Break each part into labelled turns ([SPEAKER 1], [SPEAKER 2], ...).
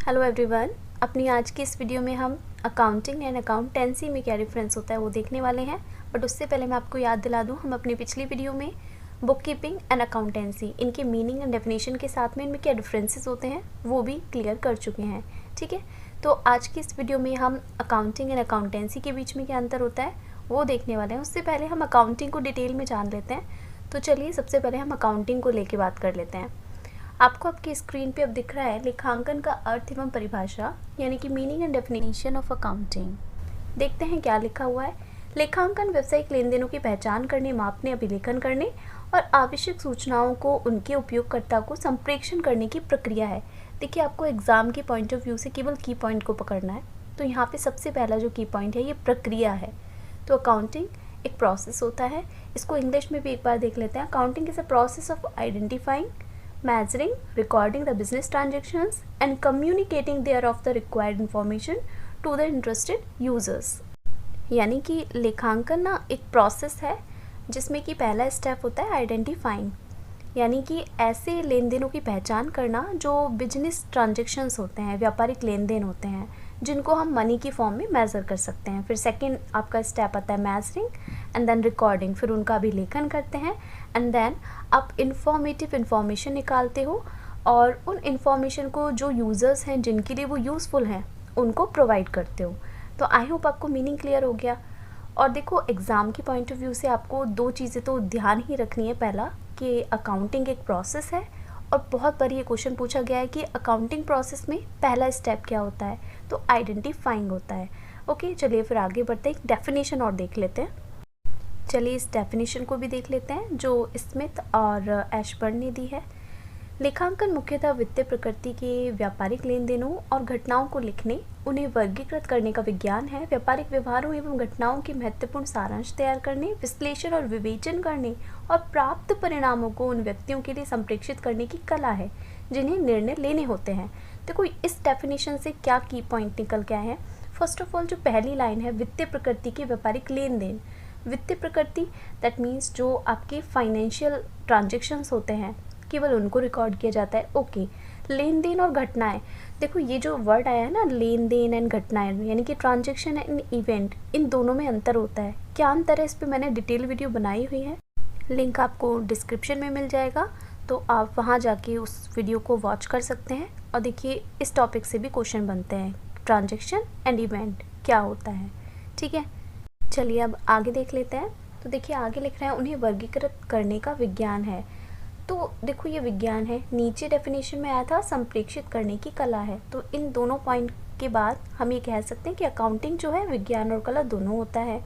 [SPEAKER 1] Hello everyone. अपनी आज की इस वीडियो में हम अकाउंटिंग एंड अकाउंटेंसी में क्या डिफरेंस होता है वो देखने वाले हैं। बट उससे पहले मैं आपको याद दिला दूं, हम अपनी पिछली वीडियो में बुक कीपिंग एंड अकाउंटेंसी इनके मीनिंग एंड डेफिनेशन के साथ में इनमें क्या डिफरेंसेस होते हैं वो भी क्लियर कर चुके हैं। ठीक है, तो आज की इस वीडियो में हम अकाउंटिंग एंड अकाउंटेंसी के बीच में क्या अंतर होता है वो देखने वाले हैं। उससे पहले हम अकाउंटिंग को डिटेल में जान लेते हैं। तो चलिए सबसे पहले हम अकाउंटिंग को लेके बात कर लेते हैं। आपको आपकी स्क्रीन पे अब दिख रहा है लेखांकन का अर्थ एवं परिभाषा, यानी कि meaning and definition of accounting. देखते हैं क्या लिखा हुआ है। लेखांकन व्यावसायिक लेन देनों की पहचान करने, मापने, अभिलेखन करने और आवश्यक सूचनाओं को उनके उपयोगकर्ता को संप्रेषण करने की प्रक्रिया है। देखिए, आपको एग्जाम के पॉइंट ऑफ व्यू से केवल की पॉइंट को पकड़ना है। तो यहाँ पे सबसे पहला जो की पॉइंट है ये प्रक्रिया है। तो अकाउंटिंग एक प्रोसेस होता है। इसको इंग्लिश में भी एक बार देख लेते हैं। Accounting is a process of identifying, measuring, recording the business transactions and communicating thereof the required information to the interested users। यानी कि लेखांकन ना एक प्रोसेस है जिसमें कि पहला स्टेप होता है आइडेंटिफाइंग, यानी कि ऐसे लेन देनों की पहचान करना जो बिजनेस ट्रांजेक्शन्स होते हैं, व्यापारिक लेन देन होते हैं, जिनको हम मनी की फॉर्म में मेज़र कर सकते हैं। फिर सेकंड आपका स्टेप आता है मेजरिंग एंड देन रिकॉर्डिंग, फिर उनका अभिलेखन करते हैं एंड देन आप इंफॉर्मेटिव इन्फॉर्मेशन निकालते हो और उन इन्फॉर्मेशन को जो यूज़र्स हैं जिनके लिए वो यूज़फुल हैं उनको प्रोवाइड करते हो। तो आई होप आपको मीनिंग क्लियर हो गया। और देखो, एग्ज़ाम के पॉइंट ऑफ व्यू से आपको दो चीज़ें तो ध्यान ही रखनी है। पहला कि अकाउंटिंग एक प्रोसेस है और बहुत बार ये क्वेश्चन पूछा गया है कि अकाउंटिंग प्रोसेस में पहला स्टेप क्या होता है, तो आइडेंटिफाइंग होता है। ओके, चलिए फिर आगे बढ़ते हैं, एक डेफिनेशन और देख लेते हैं। चलिए इस डेफिनेशन को भी देख लेते हैं जो स्मिथ और एशबर्न ने दी है। लेखांकन मुख्यतः वित्तीय प्रकृति के व्यापारिक लेन देनों और घटनाओं को लिखने, उन्हें वर्गीकृत करने का विज्ञान है। व्यापारिक व्यवहारों एवं घटनाओं के महत्वपूर्ण सारांश तैयार करने, विश्लेषण और विवेचन करने और प्राप्त परिणामों को उन व्यक्तियों के लिए संप्रेषित करने की कला है जिन्हें निर्णय लेने होते हैं। देखो, इस डेफिनेशन से क्या की पॉइंट निकल के आए हैं। फर्स्ट ऑफ ऑल जो पहली लाइन है, वित्तीय प्रकृति के व्यापारिक लेन देन। वित्तीय प्रकृति दैट मीन्स जो आपके फाइनेंशियल ट्रांजेक्शन्स होते हैं केवल उनको रिकॉर्ड किया जाता है। ओके, लेन देन और घटनाएं। देखो, ये जो वर्ड आया है ना, लेन देन एंड घटनाएं, यानी कि ट्रांजेक्शन एंड इवेंट, इन दोनों में अंतर होता है। क्या अंतर है, इस पर मैंने डिटेल वीडियो बनाई हुई है, लिंक आपको डिस्क्रिप्शन में मिल जाएगा, तो आप वहाँ जाके उस वीडियो को वॉच कर सकते हैं। और देखिए, इस टॉपिक से भी क्वेश्चन बनते हैं, ट्रांजेक्शन एंड इवेंट क्या होता है। ठीक है, चलिए अब आगे देख लेते हैं। तो देखिए, आगे लिख रहे हैं उन्हें वर्गीकृत करने का विज्ञान है। तो देखो, ये विज्ञान है, नीचे डेफिनेशन में आया था संप्रेषित करने की कला है। तो इन दोनों पॉइंट के बाद हम ये कह सकते हैं कि अकाउंटिंग जो है विज्ञान और कला दोनों होता है।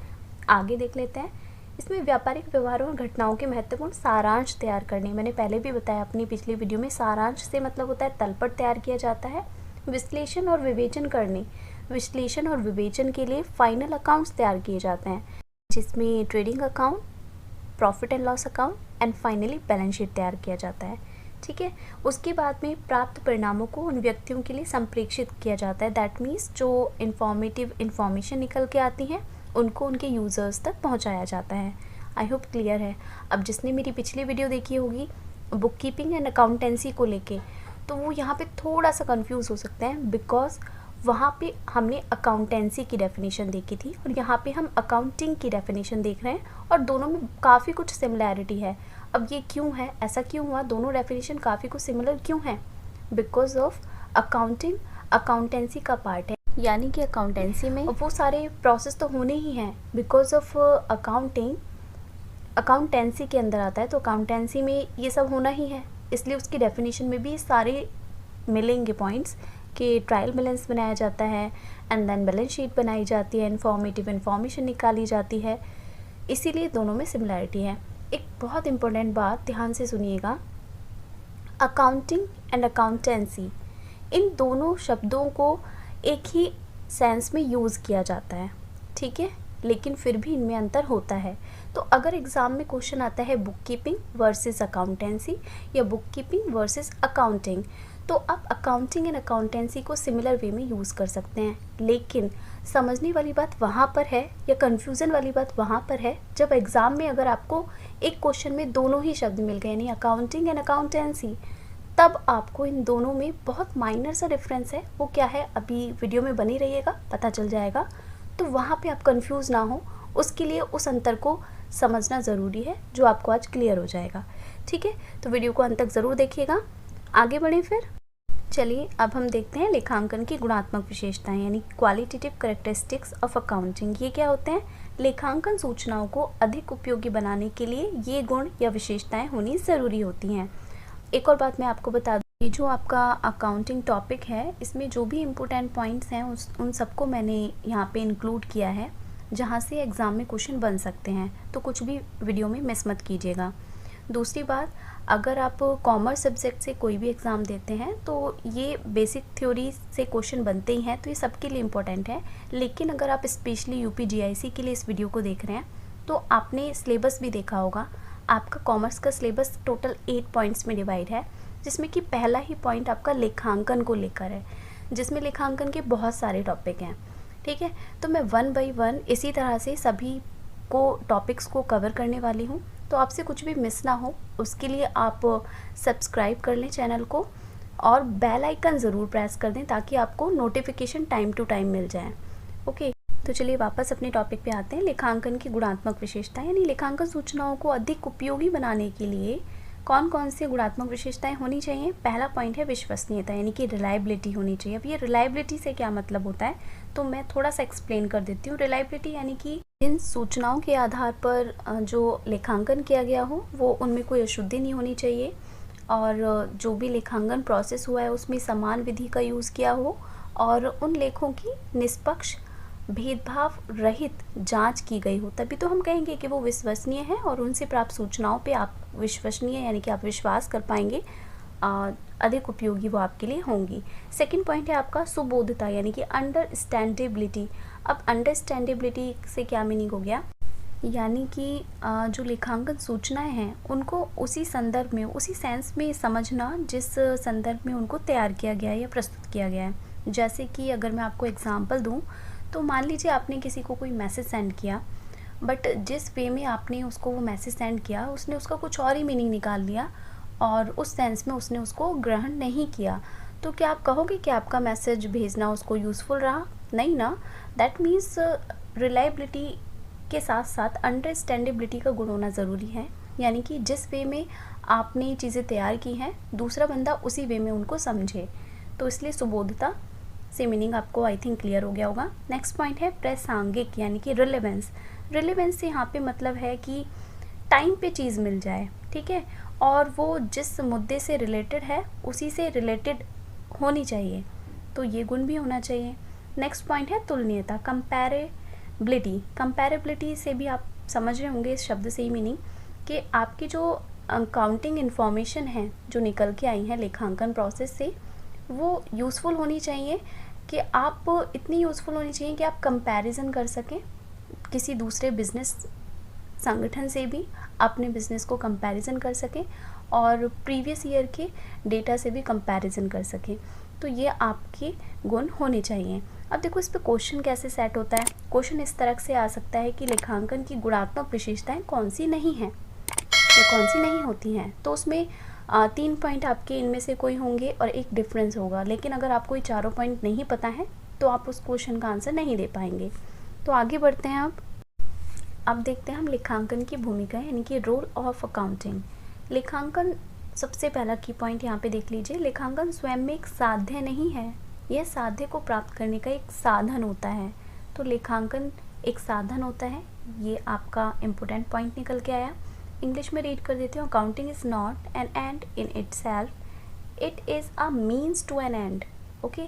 [SPEAKER 1] आगे देख लेते हैं। इसमें व्यापारिक व्यवहारों और घटनाओं के महत्वपूर्ण सारांश तैयार करने, मैंने पहले भी बताया अपनी पिछली वीडियो में, सारांश से मतलब होता है तलपट तैयार किया जाता है। विश्लेषण और विवेचन करने, विश्लेषण और विवेचन के लिए फाइनल अकाउंट्स तैयार किए जाते हैं, जिसमें trading account, profit and loss account and finally balance sheet तैयार किया जाता है। ठीक है, उसके बाद में प्राप्त परिणामों को उन व्यक्तियों के लिए संप्रेषित किया जाता है। दैट मीन्स जो इन्फॉर्मेटिव इन्फॉर्मेशन निकल के आती हैं उनको उनके यूज़र्स तक पहुंचाया जाता है। आई होप क्लियर है। अब जिसने मेरी पिछली वीडियो देखी होगी बुक कीपिंग एंड अकाउंटेंसी को लेके, तो वो यहाँ पे थोड़ा सा कंफ्यूज हो सकते हैं, बिकॉज वहाँ पे हमने अकाउंटेंसी की डेफिनेशन देखी थी और यहाँ पे हम अकाउंटिंग की डेफिनेशन देख रहे हैं और दोनों में काफ़ी कुछ सिमिलैरिटी है। अब ये क्यों है, ऐसा क्यों हुआ, दोनों डेफिनेशन काफ़ी कुछ सिमिलर क्यों है? बिकॉज ऑफ अकाउंटिंग अकाउंटेंसी का पार्ट है, यानी कि अकाउंटेंसी में वो सारे प्रोसेस तो होने ही हैं। बिकॉज ऑफ अकाउंटिंग अकाउंटेंसी के अंदर आता है, तो अकाउंटेंसी में ये सब होना ही है, इसलिए उसकी डेफिनेशन में भी सारे मिलेंगे पॉइंट्स कि ट्रायल बैलेंस बनाया जाता है एंड देन बैलेंस शीट बनाई जाती है, इन्फॉर्मेटिव इन्फॉर्मेशन निकाली जाती है, इसीलिए दोनों में सिमिलैरिटी है। एक बहुत इम्पोर्टेंट बात ध्यान से सुनिएगा, अकाउंटिंग एंड अकाउंटेंसी, इन दोनों शब्दों को एक ही सेंस में यूज़ किया जाता है। ठीक है, लेकिन फिर भी इनमें अंतर होता है। तो अगर एग्ज़ाम में क्वेश्चन आता है बुक कीपिंग वर्सेस अकाउंटेंसी या बुक कीपिंग वर्सेस अकाउंटिंग, तो आप अकाउंटिंग एंड अकाउंटेंसी को सिमिलर वे में यूज़ कर सकते हैं। लेकिन समझने वाली बात वहाँ पर है, या कन्फ्यूज़न वाली बात वहाँ पर है, जब एग्ज़ाम में अगर आपको एक क्वेश्चन में दोनों ही शब्द मिल गए, यानी अकाउंटिंग एंड अकाउंटेंसी, तब आपको इन दोनों में बहुत माइनर सा डिफरेंस है, वो क्या है अभी वीडियो में बनी रहिएगा, पता चल जाएगा। तो वहाँ पे आप कंफ्यूज ना हो, उसके लिए उस अंतर को समझना ज़रूरी है, जो आपको आज क्लियर हो जाएगा। ठीक है, तो वीडियो को अंत तक ज़रूर देखिएगा। आगे बढ़ें फिर। चलिए अब हम देखते हैं लेखांकन की गुणात्मक विशेषताएं, यानी क्वालिटेटिव कैरेक्टरिस्टिक्स ऑफ अकाउंटिंग। ये क्या होते हैं? लेखांकन सूचनाओं को अधिक उपयोगी बनाने के लिए ये गुण या विशेषताएं होनी ज़रूरी होती हैं। एक और बात मैं आपको बता दूँ, ये जो आपका अकाउंटिंग टॉपिक है, इसमें जो भी इम्पोर्टेंट पॉइंट्स हैं उन सबको मैंने यहाँ पे इंक्लूड किया है, जहाँ से एग्ज़ाम में क्वेश्चन बन सकते हैं। तो कुछ भी वीडियो में मिस मत कीजिएगा। दूसरी बात, अगर आप कॉमर्स सब्जेक्ट से कोई भी एग्ज़ाम देते हैं तो ये बेसिक थ्योरी से क्वेश्चन बनते ही हैं, तो ये सबके लिए इम्पोर्टेंट है। लेकिन अगर आप स्पेशली यूपी जीआईसी के लिए इस वीडियो को देख रहे हैं तो आपने सिलेबस भी देखा होगा। आपका कॉमर्स का सिलेबस टोटल 8 पॉइंट्स में डिवाइड है, जिसमें कि पहला ही पॉइंट आपका लेखांकन को लेकर है, जिसमें लेखांकन के बहुत सारे टॉपिक हैं। ठीक है, तो मैं 1 बाय 1 इसी तरह से सभी को टॉपिक्स को कवर करने वाली हूँ। तो आपसे कुछ भी मिस ना हो, उसके लिए आप सब्सक्राइब कर लें चैनल को और बेल आइकन ज़रूर प्रेस कर दें, ताकि आपको नोटिफिकेशन टाइम टू टाइम मिल जाए। ओके, तो चलिए वापस अपने टॉपिक पे आते हैं। लेखांकन की गुणात्मक विशेषताएं, यानी लेखांकन सूचनाओं को अधिक उपयोगी बनाने के लिए कौन कौन सी गुणात्मक विशेषताएं होनी चाहिए। पहला पॉइंट है विश्वसनीयता, यानी कि रिलायबिलिटी होनी चाहिए। अब ये रिलायबिलिटी से क्या मतलब होता है, तो मैं थोड़ा सा एक्सप्लेन कर देती हूँ। रिलायबिलिटी यानी कि इन सूचनाओं के आधार पर जो लेखांकन किया गया हो वो उनमें कोई अशुद्धि नहीं होनी चाहिए, और जो भी लेखांकन प्रोसेस हुआ है उसमें समान विधि का यूज़ किया हो, और उन लेखों की निष्पक्ष भेदभाव रहित जांच की गई हो, तभी तो हम कहेंगे कि वो विश्वसनीय है और उनसे प्राप्त सूचनाओं पे आप विश्वसनीय यानी कि आप विश्वास कर पाएंगे, अधिक उपयोगी वो आपके लिए होंगी। सेकंड पॉइंट है आपका सुबोधता, यानी कि अंडरस्टैंडेबिलिटी। अब अंडरस्टैंडेबिलिटी से क्या मीनिंग हो गया, यानी कि जो लेखांकन सूचनाएं हैं उनको उसी संदर्भ में, उसी सेंस में समझना जिस संदर्भ में उनको तैयार किया गया है या प्रस्तुत किया गया है। जैसे कि अगर मैं आपको एग्जांपल दूं, तो मान लीजिए आपने किसी को कोई मैसेज सेंड किया, बट जिस वे में आपने उसको वो मैसेज सेंड किया उसने उसका कुछ और ही मीनिंग निकाल लिया और उस सेंस में उसने उसको ग्रहण नहीं किया। तो क्या आप कहोगे कि आपका मैसेज भेजना उसको यूज़फुल रहा? नहीं ना। दैट मीन्स रिलायबिलिटी के साथ साथ अंडरस्टैंडेबिलिटी का गुण होना ज़रूरी है, यानी कि जिस वे में आपने चीज़ें तैयार की हैं दूसरा बंदा उसी वे में उनको समझे। तो इसलिए सुबोधता से मीनिंग आपको आई थिंक क्लियर हो गया होगा। नेक्स्ट पॉइंट है प्रासंगिक, यानी कि रिलेवेंस। रिलेवेंस से यहाँ पे मतलब है कि टाइम पे चीज़ मिल जाए, ठीक है, और वो जिस मुद्दे से रिलेटेड है उसी से रिलेटेड होनी चाहिए, तो ये गुण भी होना चाहिए। नेक्स्ट पॉइंट है तुलनीयता, कंपैरेबिलिटी। कंपैरेबिलिटी से भी आप समझ रहे होंगे इस शब्द से ही मीनिंग कि आपकी जो अकाउंटिंग इन्फॉर्मेशन है जो निकल के आई है लेखांकन प्रोसेस से, वो यूज़फुल होनी चाहिए, कि आप इतनी यूज़फुल होनी चाहिए कि आप कंपैरिजन कर सकें किसी दूसरे बिजनेस संगठन से भी, अपने बिजनेस को कंपैरिजन कर सकें और प्रीवियस ईयर के डेटा से भी कंपैरिजन कर सकें। तो ये आपके गुण होने चाहिए। अब देखो इस पे क्वेश्चन कैसे सेट होता है। क्वेश्चन इस तरह से आ सकता है कि लेखांकन की गुणात्मक विशेषताएं कौन सी नहीं हैं या कौन सी नहीं होती हैं। तो उसमें 3 पॉइंट आपके इनमें से कोई होंगे और एक डिफरेंस होगा, लेकिन अगर आपको ये चारों पॉइंट नहीं पता है तो आप उस क्वेश्चन का आंसर नहीं दे पाएंगे। तो आगे बढ़ते हैं। अब देखते हैं हम लेखांकन की भूमिका, यानी कि रोल ऑफ अकाउंटिंग। लेखांकन, सबसे पहला की पॉइंट यहाँ पे देख लीजिए, लेखांकन स्वयं में एक साध्य नहीं है, यह साध्य को प्राप्त करने का एक साधन होता है। तो लेखांकन एक साधन होता है, ये आपका इम्पोर्टेंट पॉइंट निकल के आया। इंग्लिश में रीड कर देती हूँ। Accounting is not an end in itself, it is a means to an end. Okay,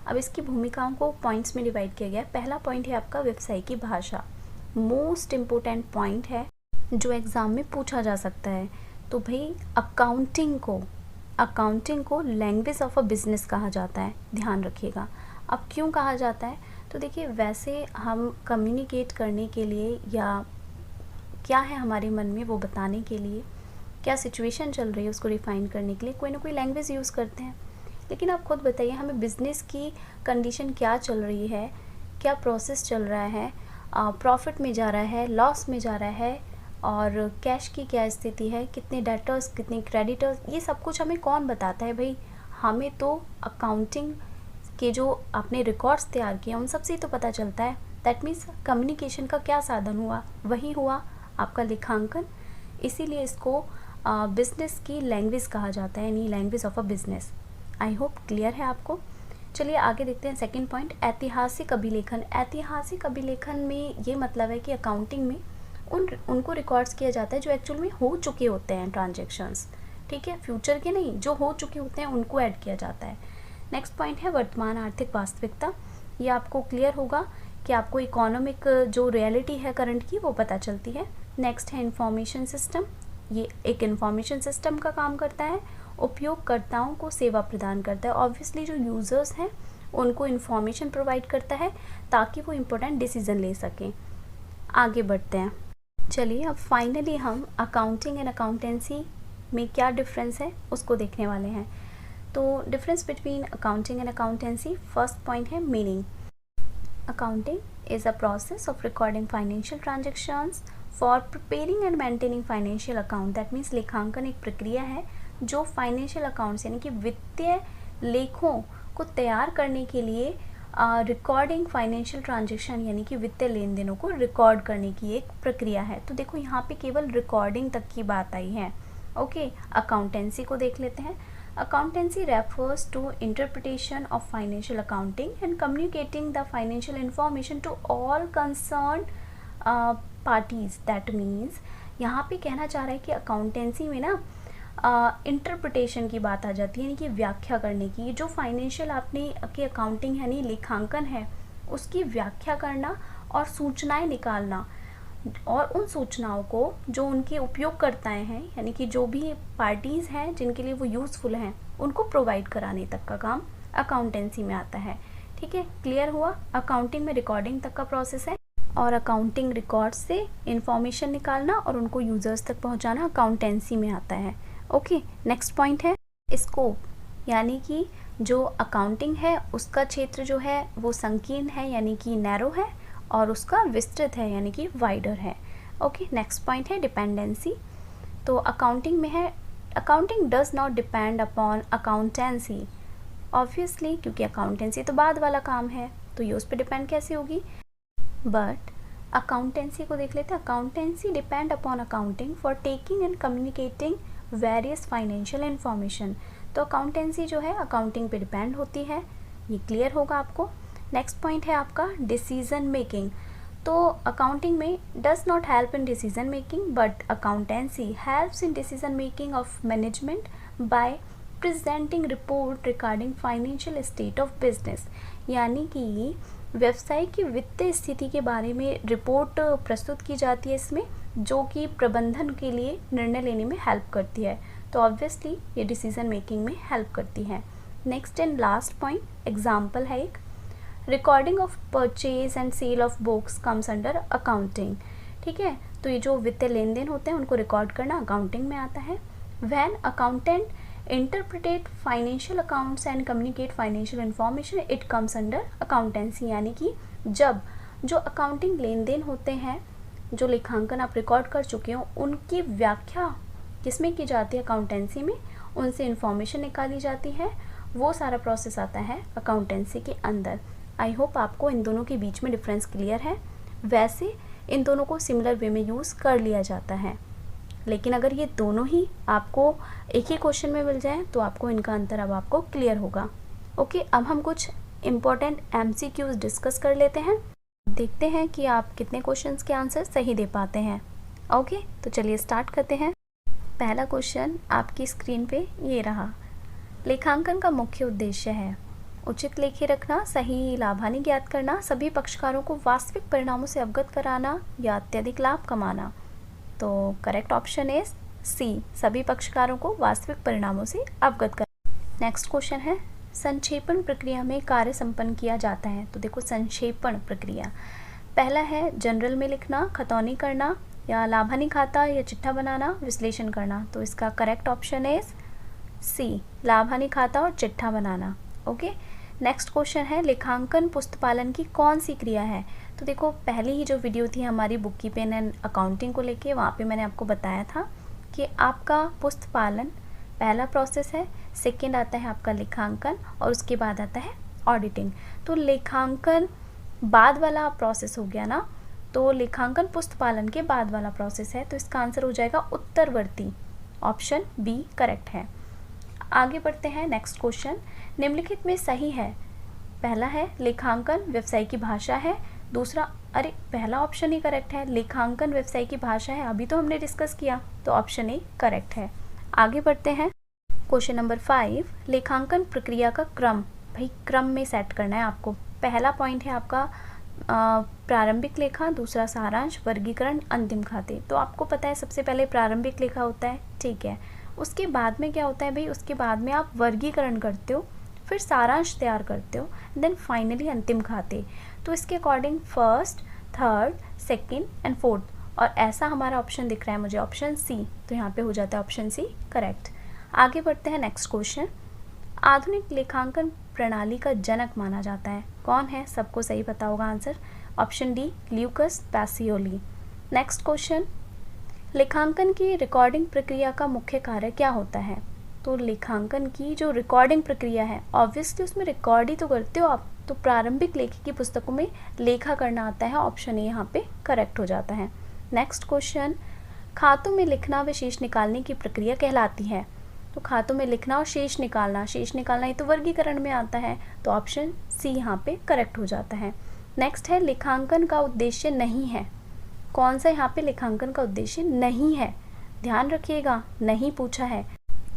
[SPEAKER 1] अब इसकी भूमिकाओं को पॉइंट्स में डिवाइड किया गया। पहला पॉइंट है आपका व्यवसाय की भाषा, मोस्ट इम्पोर्टेंट पॉइंट है जो एग्ज़ाम में पूछा जा सकता है। तो भाई अकाउंटिंग को लैंग्वेज ऑफ अ बिज़नेस कहा जाता है, ध्यान रखिएगा। अब क्यों कहा जाता है, तो देखिए वैसे हम कम्युनिकेट करने के लिए या क्या है हमारे मन में वो बताने के लिए, क्या सिचुएशन चल रही है उसको डिफ़ाइन करने के लिए कोई ना कोई लैंग्वेज यूज़ करते हैं। लेकिन आप खुद बताइए हमें बिज़नेस की कंडीशन क्या चल रही है, क्या प्रोसेस चल रहा है, प्रॉफिट में जा रहा है, लॉस में जा रहा है, और कैश की क्या स्थिति है, कितने डेटर्स कितने क्रेडिटर्स, ये सब कुछ हमें कौन बताता है भाई? हमें तो अकाउंटिंग के जो आपने रिकॉर्ड्स तैयार किए उन सब से ही तो पता चलता है। दैट मीन्स कम्युनिकेशन का क्या साधन हुआ? वही हुआ आपका लेखांकन। इसीलिए इसको बिजनेस की लैंग्वेज कहा जाता है, यानी language of a business. I hope clear है आपको। चलिए आगे देखते हैं सेकंड पॉइंट, ऐतिहासिक अभिलेखन। ऐतिहासिक अभिलेखन में ये मतलब है कि अकाउंटिंग में उनको रिकॉर्ड्स किया जाता है जो एक्चुअल में हो चुके होते हैं ट्रांजेक्शन्स, ठीक है, फ्यूचर के नहीं, जो हो चुके होते हैं उनको ऐड किया जाता है। नेक्स्ट पॉइंट है वर्तमान आर्थिक वास्तविकता। ये आपको क्लियर होगा कि आपको इकोनॉमिक जो रियलिटी है करंट की वो पता चलती है। नेक्स्ट है इंफॉर्मेशन सिस्टम। ये एक इंफॉर्मेशन सिस्टम का काम करता है, उपयोगकर्ताओं को सेवा प्रदान करता है। ऑब्वियसली जो यूज़र्स हैं उनको इन्फॉर्मेशन प्रोवाइड करता है ताकि वो इम्पोर्टेंट डिसीजन ले सकें। आगे बढ़ते हैं। चलिए अब फाइनली हम अकाउंटिंग एंड अकाउंटेंसी में क्या डिफरेंस है उसको देखने वाले हैं। तो difference between accounting and accountancy, first point है meaning. Accounting is a process of recording financial transactions for preparing and maintaining financial account. That means लेखांकन एक प्रक्रिया है जो फाइनेंशियल अकाउंट्स यानी कि वित्तीय लेखों को तैयार करने के लिए रिकॉर्डिंग फाइनेंशियल ट्रांजेक्शन यानी कि वित्तीय लेन देनों को रिकॉर्ड करने की एक प्रक्रिया है। तो देखो यहाँ पे केवल रिकॉर्डिंग तक की बात आई है। ओके, अकाउंटेंसी को देख लेते हैं। Accountancy refers to interpretation of financial accounting and communicating the financial information to all concern parties. That means यहाँ पे कहना चाह रहा है कि अकाउंटेंसी में ना इंटरप्रिटेशन की बात आ जाती है, यानी कि व्याख्या करने की। जो फाइनेंशियल आपने की अकाउंटिंग यानी लेखांकन है उसकी व्याख्या करना और सूचनाएं निकालना, और उन सूचनाओं को जो उनके उपयोगकर्ताएं हैं यानी कि जो भी पार्टीज़ हैं जिनके लिए वो यूज़फुल हैं उनको प्रोवाइड कराने तक का काम अकाउंटेंसी में आता है। ठीक है, क्लियर हुआ। अकाउंटिंग में रिकॉर्डिंग तक का प्रोसेस है और अकाउंटिंग रिकॉर्ड्स से इंफॉर्मेशन निकालना और उनको यूज़र्स तक पहुंचाना अकाउंटेंसी में आता है। ओके, नेक्स्ट पॉइंट है स्कोप, यानी कि जो अकाउंटिंग है उसका क्षेत्र जो है वो संकीर्ण है यानी कि नैरो है, और उसका विस्तृत है यानी कि वाइडर है। ओके, नेक्स्ट पॉइंट है डिपेंडेंसी। तो अकाउंटिंग में है accounting does not depend upon accountancy. Obviously क्योंकि अकाउंटेंसी तो बाद वाला काम है तो ये उस पर डिपेंड कैसे होगी। बट अकाउंटेंसी को देख लेते हैं। Accountancy depend upon accounting for taking and communicating various financial information. तो अकाउंटेंसी जो है अकाउंटिंग पे डिपेंड होती है, ये क्लियर होगा आपको। नेक्स्ट पॉइंट है आपका डिसीजन मेकिंग। तो अकाउंटिंग में does not help in decision making but accountancy helps in decision making of management by presenting report regarding financial state of business. यानी कि व्यवसाय की वित्तीय स्थिति के बारे में रिपोर्ट प्रस्तुत की जाती है इसमें, जो कि प्रबंधन के लिए निर्णय लेने में हेल्प करती है। तो ऑब्वियसली ये डिसीजन मेकिंग में हेल्प करती है। Next and last point example है एक, recording of purchase and sale of books comes under accounting. ठीक है, तो ये जो वित्तीय लेन देन होते हैं उनको रिकॉर्ड करना अकाउंटिंग में आता है। When accountant interpret financial accounts and communicate financial information it comes under accountancy. यानी कि जब जो अकाउंटिंग लेन देन होते हैं, जो लेखांकन आप रिकॉर्ड कर चुके हो, उनकी व्याख्या किसमें की जाती है? अकाउंटेंसी में। उनसे इंफॉर्मेशन निकाली जाती है, वो सारा प्रोसेस आता है अकाउंटेंसी के अंदर। आई होप आपको इन दोनों के बीच में डिफरेंस क्लियर है। वैसे इन दोनों को सिमिलर वे में यूज़ कर लिया जाता है, लेकिन अगर ये दोनों ही आपको एक ही क्वेश्चन में मिल जाए तो आपको इनका अंतर अब आपको क्लियर होगा। ओके, अब हम कुछ इम्पोर्टेंट MCQs डिस्कस कर लेते हैं, देखते हैं कि आप कितने क्वेश्चंस के आंसर सही दे पाते हैं। ओके, तो चलिए स्टार्ट करते हैं। पहला क्वेश्चन आपकी स्क्रीन पे ये रहा। लेखांकन का मुख्य उद्देश्य है उचित लेखे रखना, सही लाभानी ज्ञात करना, सभी पक्षकारों को वास्तविक परिणामों से अवगत कराना या अत्यधिक लाभ कमाना। तो करेक्ट ऑप्शन इज सी, सभी पक्षकारों को वास्तविक परिणामों से अवगत कराना। नेक्स्ट क्वेश्चन है संक्षेपण प्रक्रिया में कार्य संपन्न किया जाता है। तो देखो संक्षेपण प्रक्रिया, पहला है जनरल में लिखना, खतौनी करना, या लाभानी खाता या चिट्ठा बनाना, विश्लेषण करना। तो इसका करेक्ट ऑप्शन इज सी, लाभानी खाता और चिट्ठा बनाना। ओके, नेक्स्ट क्वेश्चन है लेखांकन पुस्तपालन की कौन सी क्रिया है। तो देखो पहली ही जो वीडियो थी हमारी बुक कीपिंग एंड अकाउंटिंग को लेके, वहाँ पे मैंने आपको बताया था कि आपका पुस्तपालन पहला प्रोसेस है, सेकंड आता है आपका लेखांकन और उसके बाद आता है ऑडिटिंग। तो लेखांकन बाद वाला प्रोसेस हो गया ना, तो लेखांकन पुस्तपालन के बाद वाला प्रोसेस है, तो इसका आंसर हो जाएगा उत्तरवर्ती, ऑप्शन बी करेक्ट है। आगे बढ़ते हैं, नेक्स्ट क्वेश्चन निम्नलिखित में सही है। पहला है लेखांकन व्यवसाय की भाषा है, दूसरा अरे पहला ऑप्शन ही करेक्ट है, लेखांकन व्यवसाय की भाषा है, अभी तो हमने डिस्कस किया, तो ऑप्शन ए करेक्ट है। आगे बढ़ते हैं, क्वेश्चन नंबर 5 लेखांकन प्रक्रिया का क्रम, भाई क्रम में सेट करना है आपको। पहला पॉइंट है आपका प्रारंभिक लेखा, दूसरा सारांश, वर्गीकरण, अंतिम खाते। तो आपको पता है सबसे पहले प्रारंभिक लेखा होता है, ठीक है। उसके बाद में क्या होता है भाई, उसके बाद में आप वर्गीकरण करते हो, फिर सारांश तैयार करते हो, देन फाइनली अंतिम खाते। तो इसके according first, third, second and fourth, और ऐसा हमारा ऑप्शन दिख रहा है मुझे, ऑप्शन सी, तो यहाँ पे हो जाता है ऑप्शन सी करेक्ट। आगे बढ़ते हैं, नेक्स्ट क्वेश्चन आधुनिक लेखांकन प्रणाली का जनक माना जाता है, कौन है? सबको सही पता होगा answer, option D Lucas Pacioli. Next question लेखांकन की रिकॉर्डिंग प्रक्रिया का मुख्य कार्य क्या होता है? तो लेखांकन की जो रिकॉर्डिंग प्रक्रिया है, ऑब्वियसली उसमें रिकॉर्ड ही तो करते हो आप, तो प्रारंभिक लेखी की पुस्तकों में लेखा करना आता है, ऑप्शन ए यहाँ पे करेक्ट हो जाता है। नेक्स्ट क्वेश्चन खातों में लिखना व शेष निकालने की प्रक्रिया कहलाती है। तो खातों में लिखना और शेष निकालना ये तो वर्गीकरण में आता है, तो ऑप्शन सी यहाँ पे करेक्ट हो जाता है। नेक्स्ट है लेखांकन का उद्देश्य नहीं है, कौन सा यहाँ पे लेखांकन का उद्देश्य नहीं है? ध्यान रखिएगा, नहीं पूछा है।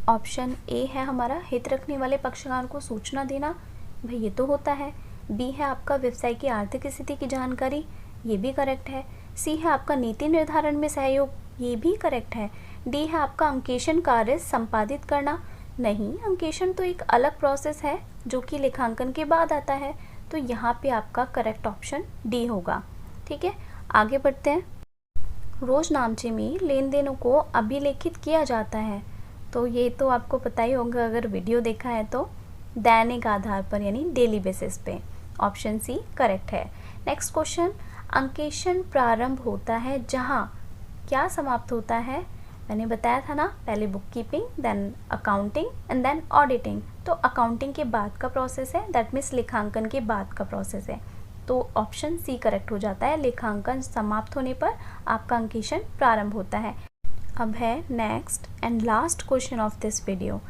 [SPEAKER 1] ऑप्शन ए है हमारा हित रखने वाले पक्षकार को सूचना देना, भाई ये तो होता है। बी है आपका व्यवसाय की आर्थिक स्थिति की जानकारी, ये भी करेक्ट है। सी है आपका नीति निर्धारण में सहयोग, ये भी करेक्ट है। डी है आपका अंकेशन कार्य संपादित करना, नहीं, अंकेशन तो एक अलग प्रोसेस है जो कि लेखांकन के बाद आता है, तो यहाँ पे आपका करेक्ट ऑप्शन डी होगा, ठीक है। आगे बढ़ते हैं, रोजनामचे में लेन देनों को अभिलेखित किया जाता है, तो ये तो आपको पता ही होगा अगर वीडियो देखा है तो, दैनिक आधार पर यानी डेली बेसिस पे, ऑप्शन सी करेक्ट है। नेक्स्ट क्वेश्चन अंकेशन प्रारंभ होता है जहाँ क्या समाप्त होता है? मैंने बताया था ना, पहले book keeping, then accounting and then auditing. तो अकाउंटिंग के बाद का प्रोसेस है, दैट मीन्स लेखांकन के बाद का प्रोसेस है, तो ऑप्शन सी करेक्ट हो जाता है। लेखांकन समाप्त होने पर आपका अंकेशन प्रारंभ होता है। अब है next and last question of this video,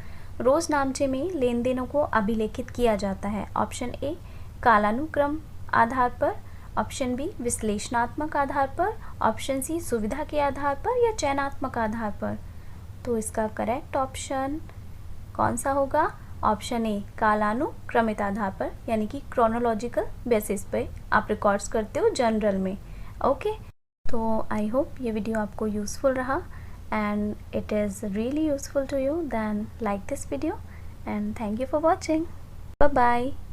[SPEAKER 1] रोजनामचे में लेन देनों को अभिलेखित किया जाता है, ऑप्शन ए कालानुक्रम आधार पर, ऑप्शन बी विश्लेषणात्मक आधार पर, ऑप्शन सी सुविधा के आधार पर या चयनात्मक आधार पर। तो इसका करेक्ट ऑप्शन कौन सा होगा? ऑप्शन ए कालानुक्रमित आधार पर, यानी कि क्रोनोलॉजिकल बेसिस पे आप रिकॉर्ड्स करते हो जनरल में, ओके। तो आई होप ये वीडियो आपको यूज़फुल रहा and it is really useful to you, then like this video and thank you for watching. Bye bye.